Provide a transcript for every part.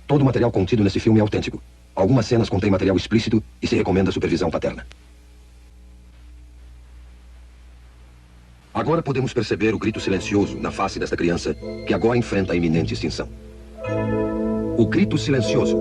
Todo o material contido nesse filme é autêntico. Algumas cenas contêm material explícito e se recomenda supervisão paterna. Agora podemos perceber o grito silencioso na face desta criança que agora enfrenta a iminente extinção. O grito silencioso.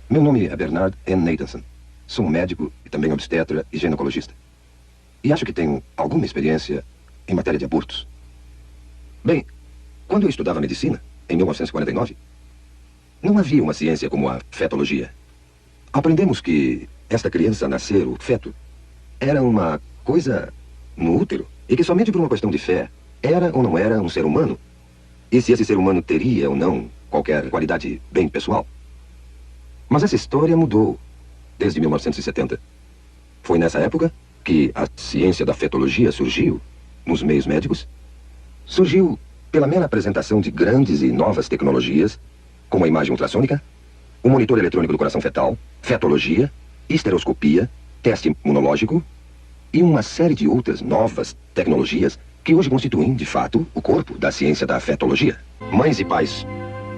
Meu nome é Bernard N. Nathanson. Sou um médico e também obstetra e ginecologista. E acho que tenho alguma experiência em matéria de abortos. Bem, quando eu estudava medicina, em 1949, não havia uma ciência como a fetologia. Aprendemos que esta criança nascer, o feto, era uma coisa no útero e que somente por uma questão de fé era ou não era um ser humano. E se esse ser humano teria ou não qualquer qualidade bem pessoal. Mas essa história mudou desde 1970. Foi nessa época que a ciência da fetologia surgiu nos meios médicos. Surgiu pela mera apresentação de grandes e novas tecnologias, como a imagem ultrassônica, o monitor eletrônico do coração fetal, fetologia, histeroscopia, teste imunológico e uma série de outras novas tecnologias que hoje constituem, de fato, o corpo da ciência da fetologia. Mães e pais,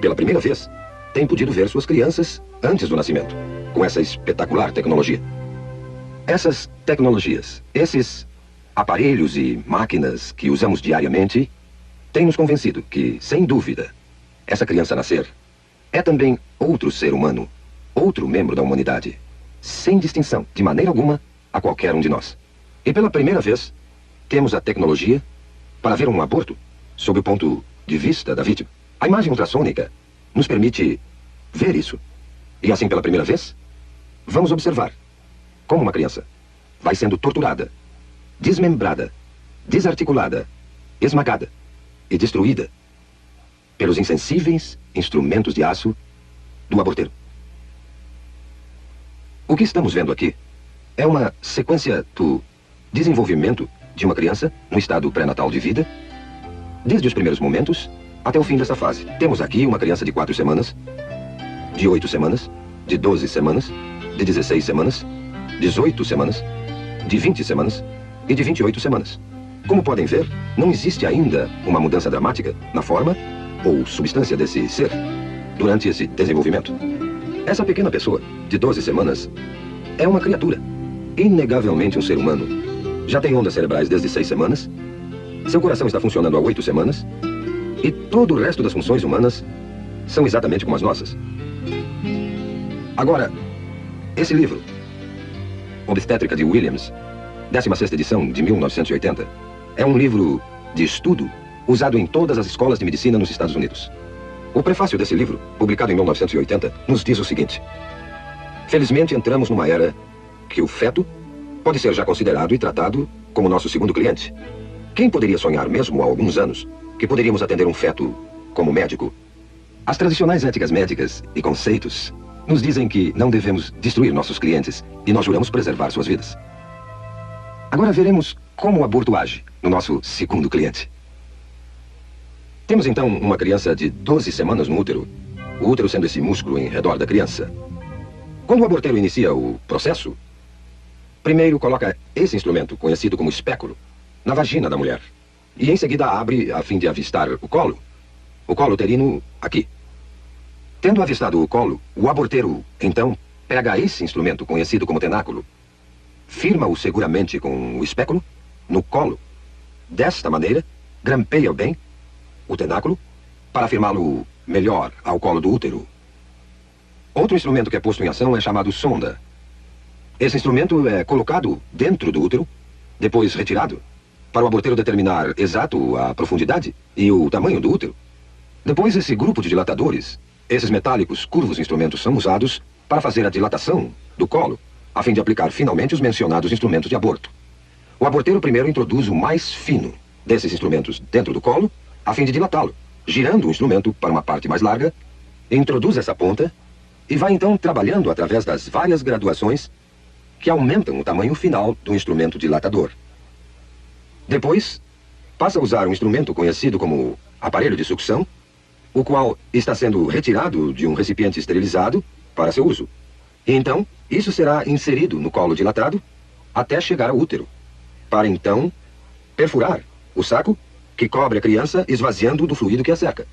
pela primeira vez, têm podido ver suas crianças antes do nascimento, com essa espetacular tecnologia. Essas tecnologias, esses aparelhos e máquinas que usamos diariamente, têm nos convencido que, sem dúvida, essa criança nascer é também outro ser humano, outro membro da humanidade, sem distinção, de maneira alguma, a qualquer um de nós. E pela primeira vez, temos a tecnologia para ver um aborto sob o ponto de vista da vítima. A imagem ultrassônica nos permite ver isso. E assim, pela primeira vez, vamos observar como uma criança vai sendo torturada, desmembrada, desarticulada, esmagada e destruída pelos insensíveis instrumentos de aço do aborteiro. O que estamos vendo aqui é uma sequência do desenvolvimento de uma criança no estado pré-natal de vida, desde os primeiros momentos até o fim dessa fase. Temos aqui uma criança de 4 semanas, de 8 semanas, de 12 semanas, de 16 semanas, 18 semanas, de 20 semanas e de 28 semanas. Como podem ver, não existe ainda uma mudança dramática na forma ou substância desse ser durante esse desenvolvimento. Essa pequena pessoa, de 12 semanas, é uma criatura, inegavelmente um ser humano. Já tem ondas cerebrais desde 6 semanas, seu coração está funcionando há 8 semanas, e todo o resto das funções humanas são exatamente como as nossas. Agora, esse livro, Obstétrica de Williams, 16ª edição de 1980, é um livro de estudo usado em todas as escolas de medicina nos Estados Unidos. O prefácio desse livro, publicado em 1980, nos diz o seguinte: felizmente entramos numa era que o feto pode ser já considerado e tratado como nosso segundo cliente. Quem poderia sonhar mesmo há alguns anos que poderíamos atender um feto como médico? As tradicionais éticas médicas e conceitos nos dizem que não devemos destruir nossos clientes e nós juramos preservar suas vidas. Agora veremos como o aborto age no nosso segundo cliente. Temos então uma criança de 12 semanas no útero, o útero sendo esse músculo em redor da criança. Quando o aborteiro inicia o processo, primeiro coloca esse instrumento, conhecido como espéculo, na vagina da mulher. E em seguida abre a fim de avistar o colo uterino aqui. Tendo avistado o colo, o aborteiro, então, pega esse instrumento conhecido como tenáculo, firma-o seguramente com o espéculo no colo. Desta maneira, grampeia bem o tenáculo para firmá-lo melhor ao colo do útero. Outro instrumento que é posto em ação é chamado sonda. Esse instrumento é colocado dentro do útero, depois retirado, para o aborteiro determinar exato a profundidade e o tamanho do útero. Depois, esse grupo de dilatadores, esses metálicos curvos instrumentos, são usados para fazer a dilatação do colo, a fim de aplicar finalmente os mencionados instrumentos de aborto. O aborteiro primeiro introduz o mais fino desses instrumentos dentro do colo, a fim de dilatá-lo, girando o instrumento para uma parte mais larga, introduz essa ponta e vai então trabalhando através das várias graduações que aumentam o tamanho final do instrumento dilatador. Depois, passa a usar um instrumento conhecido como aparelho de sucção, o qual está sendo retirado de um recipiente esterilizado para seu uso. E então, Isso será inserido no colo dilatado até chegar ao útero, para então perfurar o saco que cobre a criança, esvaziando do fluido que a cerca.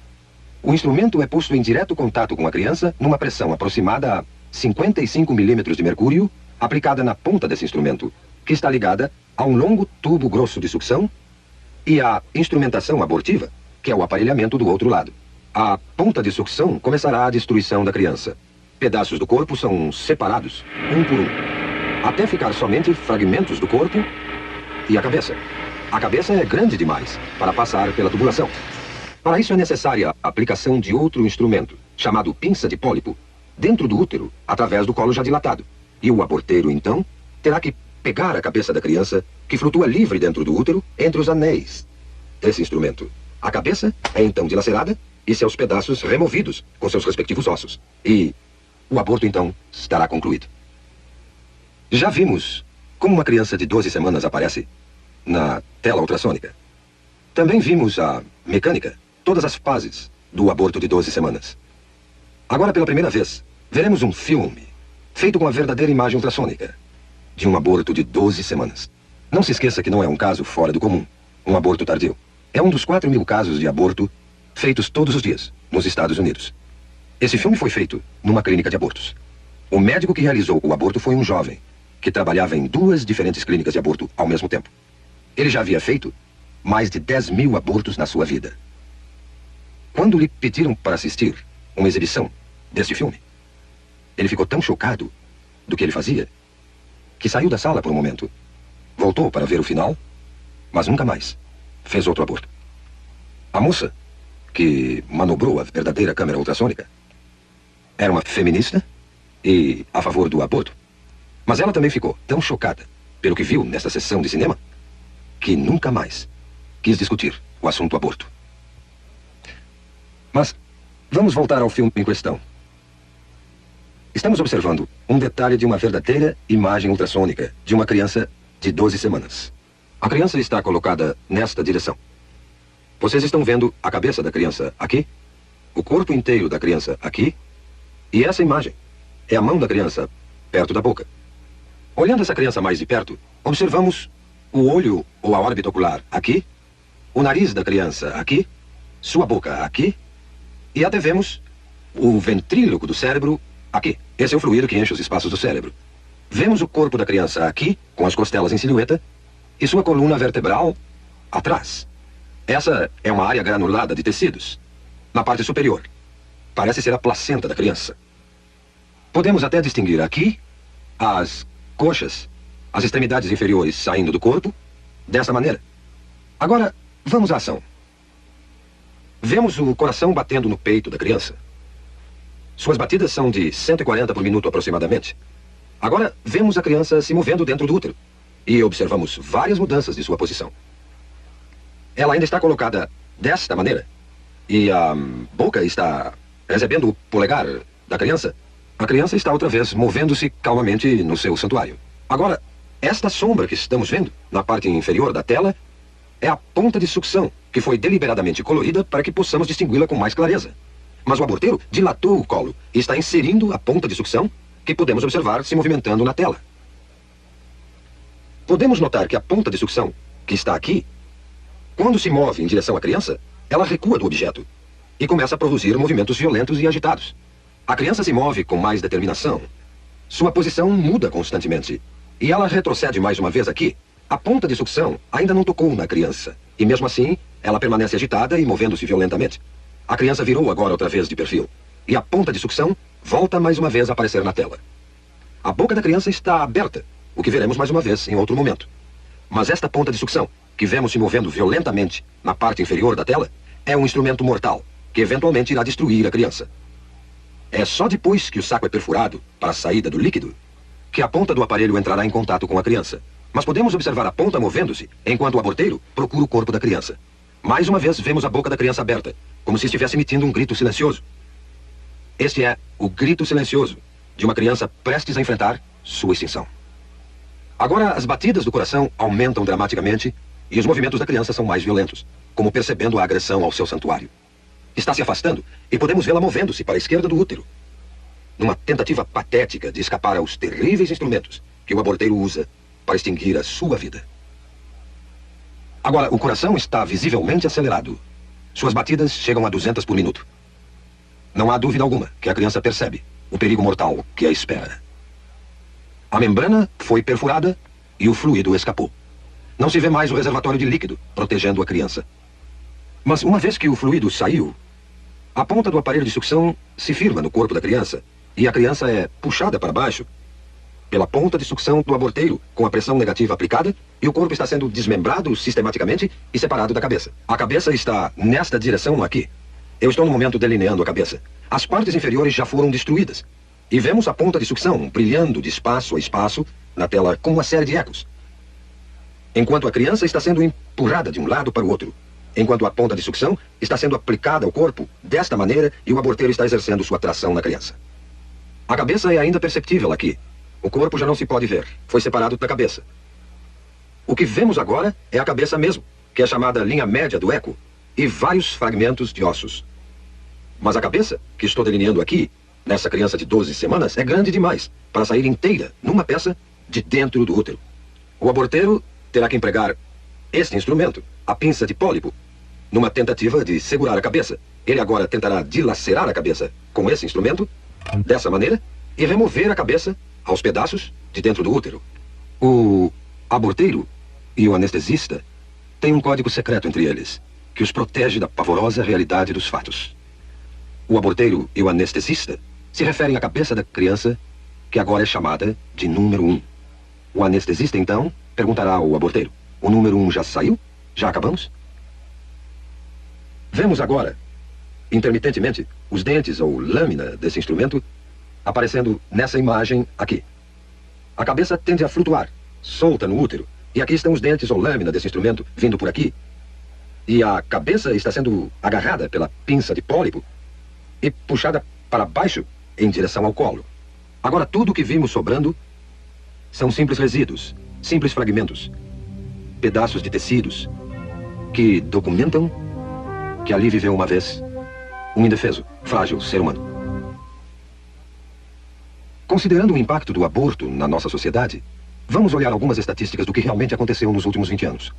O instrumento é posto em direto contato com a criança numa pressão aproximada a 55 milímetros de mercúrio, aplicada na ponta desse instrumento, que está ligada a um longo tubo grosso de sucção e a instrumentação abortiva, que é o aparelhamento do outro lado. A ponta de sucção começará a destruição da criança. Pedaços do corpo são separados, um por um, até ficar somente fragmentos do corpo e a cabeça. A cabeça é grande demais para passar pela tubulação. Para isso é necessária a aplicação de outro instrumento, chamado pinça de pólipo, dentro do útero, através do colo já dilatado. E o aborteiro, então, terá que pegar a cabeça da criança, que flutua livre dentro do útero, entre os anéis desse instrumento. A cabeça é então dilacerada e seus pedaços removidos com seus respectivos ossos. E o aborto, então, estará concluído. Já vimos como uma criança de 12 semanas aparece na tela ultrassônica. Também vimos a mecânica, todas as fases do aborto de 12 semanas. Agora, pela primeira vez, veremos um filme feito com a verdadeira imagem ultrassônica de um aborto de 12 semanas. Não se esqueça que não é um caso fora do comum, um aborto tardio. É um dos 4.000 casos de aborto feitos todos os dias nos Estados Unidos. Esse filme foi feito numa clínica de abortos. O médico que realizou o aborto foi um jovem que trabalhava em 2 diferentes clínicas de aborto ao mesmo tempo. Ele já havia feito mais de 10.000 abortos na sua vida. Quando lhe pediram para assistir uma exibição deste filme, ele ficou tão chocado do que ele fazia que saiu da sala por um momento. Voltou para ver o final, mas nunca mais fez outro aborto. A moça que manobrou a verdadeira câmera ultrassônica era uma feminista e a favor do aborto. Mas ela também ficou tão chocada pelo que viu nesta sessão de cinema que nunca mais quis discutir o assunto aborto. Mas vamos voltar ao filme em questão. Estamos observando um detalhe de uma verdadeira imagem ultrassônica de uma criança de 12 semanas. A criança está colocada nesta direção. Vocês estão vendo a cabeça da criança aqui, o corpo inteiro da criança aqui, e essa imagem é a mão da criança perto da boca. Olhando essa criança mais de perto, observamos o olho ou a órbita ocular aqui, o nariz da criança aqui, sua boca aqui, e até vemos o ventríloco do cérebro aqui. Esse é o fluido que enche os espaços do cérebro. Vemos o corpo da criança aqui, com as costelas em silhueta, e sua coluna vertebral atrás. Essa é uma área granulada de tecidos, na parte superior. Parece ser a placenta da criança. Podemos até distinguir aqui as coxas, as extremidades inferiores saindo do corpo, dessa maneira. Agora, vamos à ação. Vemos o coração batendo no peito da criança. Suas batidas são de 140 por minuto aproximadamente. Agora, vemos a criança se movendo dentro do útero e observamos várias mudanças de sua posição. Ela ainda está colocada desta maneira e a boca está recebendo o polegar da criança. A criança está outra vez movendo-se calmamente no seu santuário. Agora, esta sombra que estamos vendo na parte inferior da tela é a ponta de sucção, que foi deliberadamente colorida para que possamos distingui-la com mais clareza. Mas o aborteiro dilatou o colo e está inserindo a ponta de sucção que podemos observar se movimentando na tela. Podemos notar que a ponta de sucção, que está aqui, quando se move em direção à criança, ela recua do objeto e começa a produzir movimentos violentos e agitados. A criança se move com mais determinação. Sua posição muda constantemente e ela retrocede mais uma vez aqui. A ponta de sucção ainda não tocou na criança e mesmo assim ela permanece agitada e movendo-se violentamente. A criança virou agora outra vez de perfil e a ponta de sucção volta mais uma vez a aparecer na tela. A boca da criança está aberta, o que veremos mais uma vez em outro momento. Mas esta ponta de sucção, que vemos se movendo violentamente na parte inferior da tela, é um instrumento mortal, que eventualmente irá destruir a criança. É só depois que o saco é perfurado para a saída do líquido que a ponta do aparelho entrará em contato com a criança. Mas podemos observar a ponta movendo-se enquanto o aborteiro procura o corpo da criança. Mais uma vez vemos a boca da criança aberta, como se estivesse emitindo um grito silencioso. Este é o grito silencioso de uma criança prestes a enfrentar sua extinção. Agora as batidas do coração aumentam dramaticamente e os movimentos da criança são mais violentos, como percebendo a agressão ao seu santuário. Está se afastando e podemos vê-la movendo-se para a esquerda do útero. numa tentativa patética de escapar aos terríveis instrumentos que o aborteiro usa para extinguir a sua vida. Agora, o coração está visivelmente acelerado. Suas batidas chegam a 200 por minuto. Não há dúvida alguma que a criança percebe o perigo mortal que a espera. A membrana foi perfurada e o fluido escapou. Não se vê mais o reservatório de líquido protegendo a criança. Mas uma vez que o fluido saiu, a ponta do aparelho de sucção se firma no corpo da criança e a criança é puxada para baixo pela ponta de sucção do aborteiro com a pressão negativa aplicada e o corpo está sendo desmembrado sistematicamente e separado da cabeça. A cabeça está nesta direção aqui. Eu estou no momento delineando a cabeça. As partes inferiores já foram destruídas e vemos a ponta de sucção brilhando de espaço a espaço na tela com uma série de ecos. Enquanto a criança está sendo empurrada de um lado para o outro, enquanto a ponta de sucção está sendo aplicada ao corpo desta maneira e o aborteiro está exercendo sua tração na criança. A cabeça é ainda perceptível aqui. O corpo já não se pode ver. Foi separado da cabeça. O que vemos agora é a cabeça mesmo, que é chamada linha média do eco, e vários fragmentos de ossos. Mas a cabeça, que estou delineando aqui, nessa criança de 12 semanas, é grande demais para sair inteira numa peça de dentro do útero. O aborteiro terá que empregar este instrumento, a pinça de pólipo, numa tentativa de segurar a cabeça. Ele agora tentará dilacerar a cabeça com esse instrumento, dessa maneira, e remover a cabeça aos pedaços de dentro do útero. O aborteiro e o anestesista têm um código secreto entre eles, que os protege da pavorosa realidade dos fatos. O aborteiro e o anestesista se referem à cabeça da criança, que agora é chamada de número 1. O anestesista, então, perguntará ao aborteiro: o número 1 já saiu? Já acabamos? Vemos agora, intermitentemente, os dentes ou lâmina desse instrumento aparecendo nessa imagem aqui. A cabeça tende a flutuar, solta no útero, e aqui estão os dentes ou lâmina desse instrumento vindo por aqui. E a cabeça está sendo agarrada pela pinça de pólipo e puxada para baixo em direção ao colo. Agora tudo o que vimos sobrando são simples resíduos, simples fragmentos, pedaços de tecidos que documentam que ali viveu uma vez um indefeso, frágil ser humano. Considerando o impacto do aborto na nossa sociedade, vamos olhar algumas estatísticas do que realmente aconteceu nos últimos 20 anos.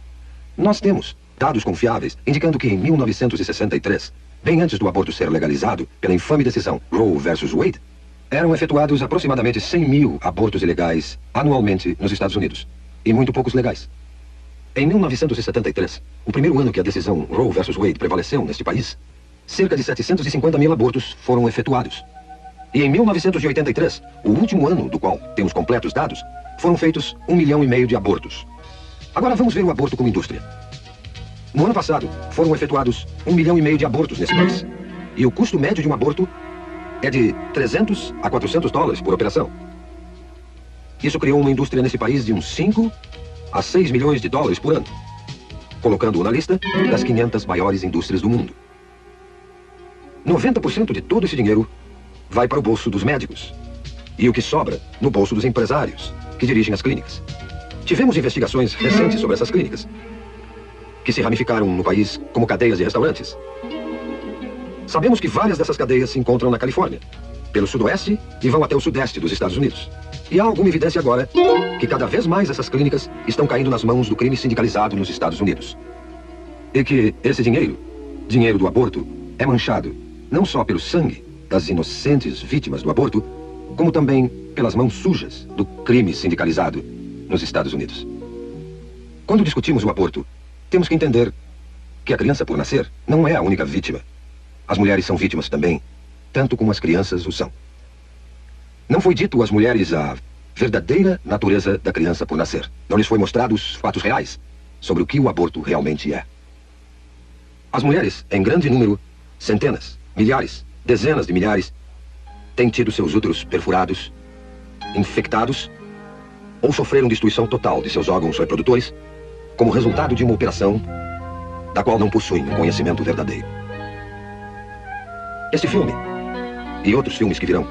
Nós temos dados confiáveis indicando que em 1963, bem antes do aborto ser legalizado pela infame decisão Roe versus Wade, eram efetuados aproximadamente 100 mil abortos ilegais anualmente nos Estados Unidos, e muito poucos legais. Em 1973, o primeiro ano que a decisão Roe versus Wade prevaleceu neste país, cerca de 750 mil abortos foram efetuados. E em 1983, o último ano do qual temos completos dados, foram feitos 1,5 milhão de abortos. Agora vamos ver o aborto como indústria. No ano passado, foram efetuados 1,5 milhão de abortos nesse país. E o custo médio de um aborto é de 300 a 400 dólares por operação. Isso criou uma indústria nesse país de uns 5 a 6 milhões de dólares por ano, colocando-o na lista das 500 maiores indústrias do mundo. 90% de todo esse dinheiro vai para o bolso dos médicos e o que sobra no bolso dos empresários que dirigem as clínicas. Tivemos investigações recentes sobre essas clínicas, que se ramificaram no país como cadeias de restaurantes. Sabemos que várias dessas cadeias se encontram na Califórnia, pelo sudoeste e vão até o sudeste dos Estados Unidos. E há alguma evidência agora que cada vez mais essas clínicas estão caindo nas mãos do crime sindicalizado nos Estados Unidos. E que esse dinheiro, dinheiro do aborto, é manchado não só pelo sangue das inocentes vítimas do aborto, como também pelas mãos sujas do crime sindicalizado nos Estados Unidos. Quando discutimos o aborto, temos que entender que a criança por nascer não é a única vítima. As mulheres são vítimas também, tanto como as crianças o são. Não foi dito às mulheres a verdadeira natureza da criança por nascer. Não lhes foi mostrado os fatos reais sobre o que o aborto realmente é. As mulheres, em grande número, centenas, milhares, dezenas de milhares, têm tido seus úteros perfurados, infectados ou sofreram destruição total de seus órgãos reprodutores como resultado de uma operação da qual não possuem o conhecimento verdadeiro. Este filme e outros filmes que virão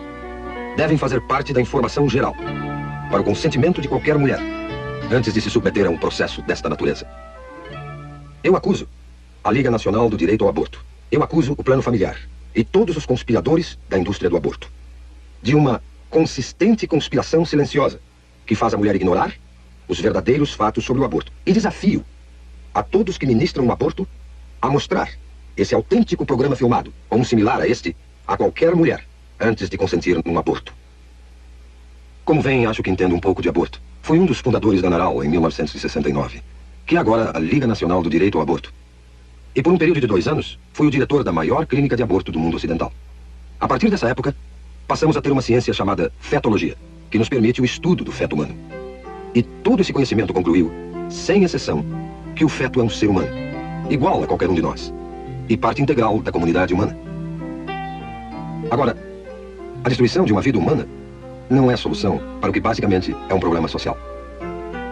devem fazer parte da informação geral para o consentimento de qualquer mulher antes de se submeter a um processo desta natureza. Eu acuso a Liga Nacional do Direito ao Aborto. Eu acuso o Plano Familiar e todos os conspiradores da indústria do aborto. de uma consistente conspiração silenciosa que faz a mulher ignorar os verdadeiros fatos sobre o aborto. E desafio a todos que ministram o aborto a mostrar esse autêntico programa filmado, ou um similar a este, a qualquer mulher, antes de consentir num aborto. Como veem, acho que entendo um pouco de aborto. Fui um dos fundadores da NARAL em 1969, que é agora a Liga Nacional do Direito ao Aborto. E por um período de 2 anos, fui o diretor da maior clínica de aborto do mundo ocidental. A partir dessa época, passamos a ter uma ciência chamada fetologia, que nos permite o estudo do feto humano. E todo esse conhecimento concluiu, sem exceção, que o feto é um ser humano, igual a qualquer um de nós, e parte integral da comunidade humana. Agora, a destruição de uma vida humana não é a solução para o que basicamente é um problema social.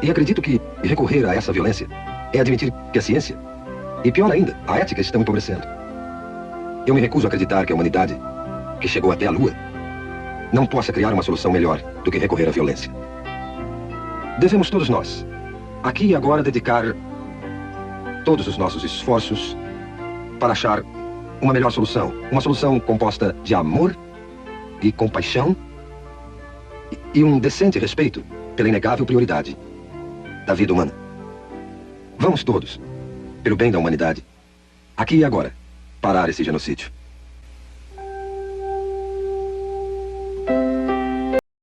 E acredito que recorrer a essa violência é admitir que a ciência, e pior ainda, a ética estão empobrecendo. Eu me recuso a acreditar que a humanidade, que chegou até a Lua, não possa criar uma solução melhor do que recorrer à violência. Devemos todos nós, aqui e agora, dedicar todos os nossos esforços para achar uma melhor solução. Uma solução composta de amor e compaixão e um decente respeito pela inegável prioridade da vida humana. Vamos todos, pelo bem da humanidade, aqui e agora, parar esse genocídio.